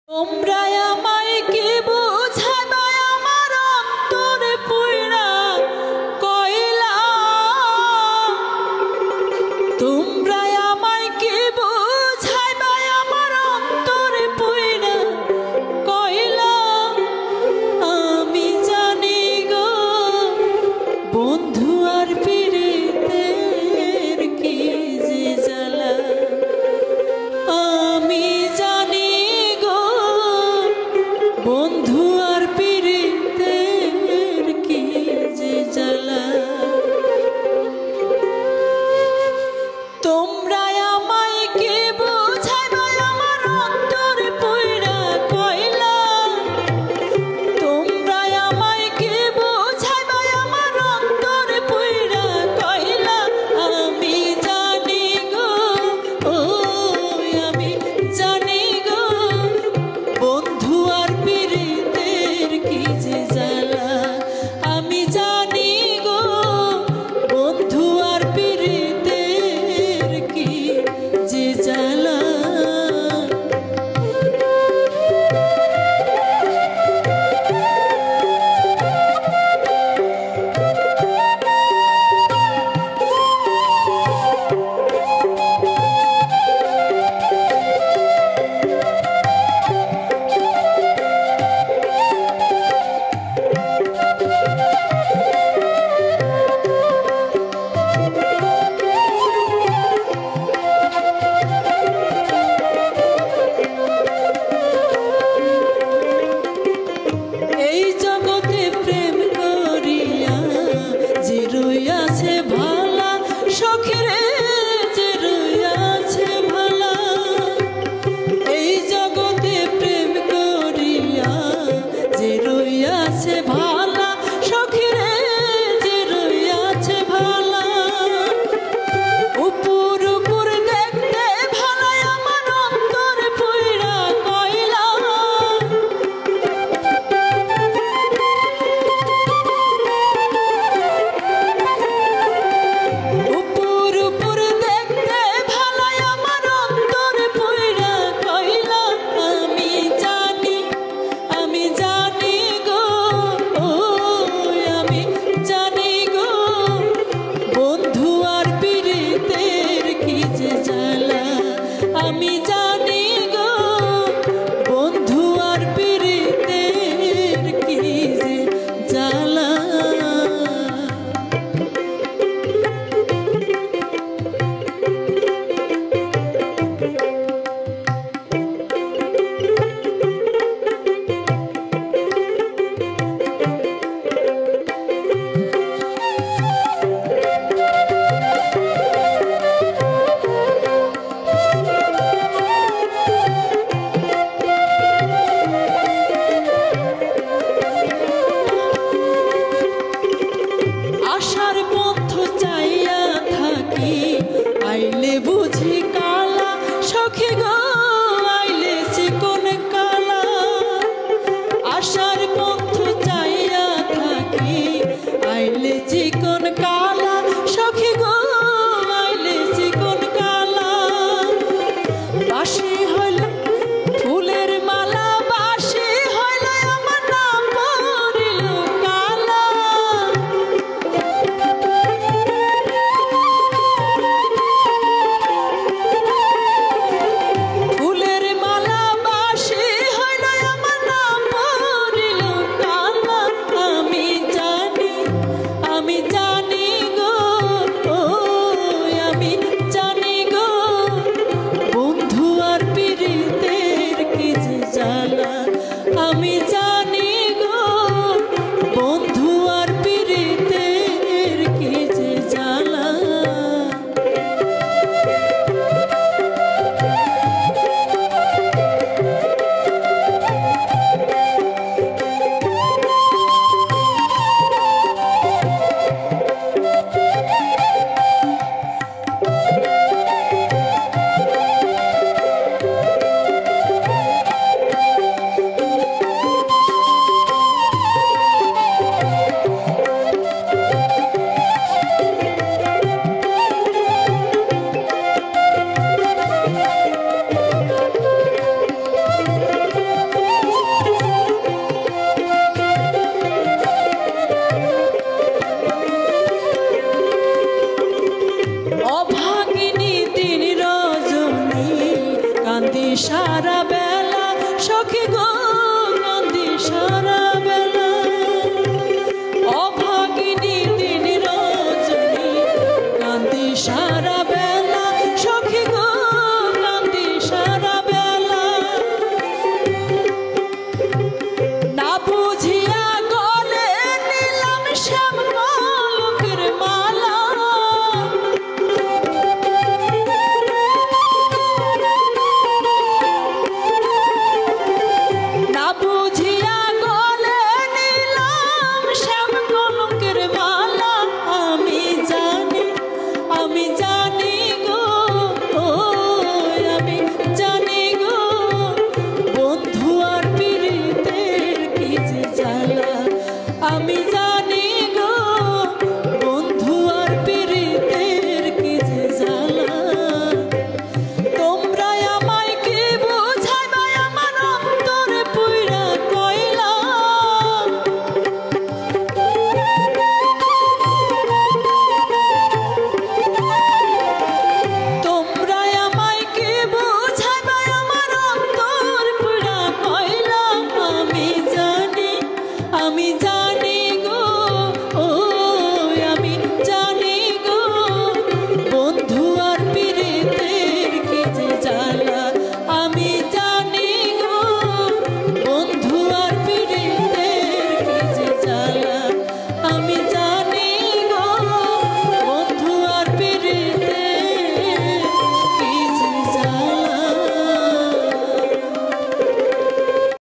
তোমরা আমায় কি বুঝাইবা আমার অন্তরে পুইরা কইলা তোমরা আমায় কি বুঝাইবা আমার অন্তরে পুইরা কইলা আমি জানি গো বন্ধু আর পীড়িতের কি যে জ্বালা আমি জানি গো বন্ধু আর পীড়িতের কি যে জ্বালা তোমরা আমায় কি বুঝাইবা আমার অন্তরে পুইরা কইলা তোমরা আমায় কি বুঝাইবা আমার অন্তরে পুইরা কইলা আমি জানি গো ও আমি জানি গো বন্ধু আর পীড়িতের কি যে জ্বালা আমি জানি গো বন্ধু আর পীড়িতের কি যে জ্বালা এই জগতে প্রেম করিয়া যে রইয়াছে ভালা সখীরে যে রইয়াছে ভালা এই জগতে প্রেম করিয়া যে রইয়াছে ভালা সখীরে যে রইয়াছে ভালা উপর উপর দেখতে ভালা আমার অন্তর পুইরা কইলা উপর উপর দেখতে ভালাই আমার অন্তর পুইরা কইলা আমি জানি গো ও আমি জানি গো বন্ধু আর পীড়িতের কি যে জ্বালা আমি জানি গো বন্ধু আর পীড়িতের কি যে জ্বালা আশার পথ চাইয়া থাকি আইলে বুঝি কালা সখী গো আইলে চিকন কালা আশার পথ চাইয়া থাকি আইলে চিকন কালা সখী গো আইলে চিকন কালা বাসি হইল ফুলের মালা বাসি হইল আমার নাম পড়িল কালা ফুলের মালা বাসি হইল আমার নাম পড়িল কালা আমি জানি গো ও আমি জানি গো বন্ধু আর পীড়িতের কি যে জ্বালা আমি জানি গো বন্ধু আর পীড়িতের কি যে জ্বালা তুমি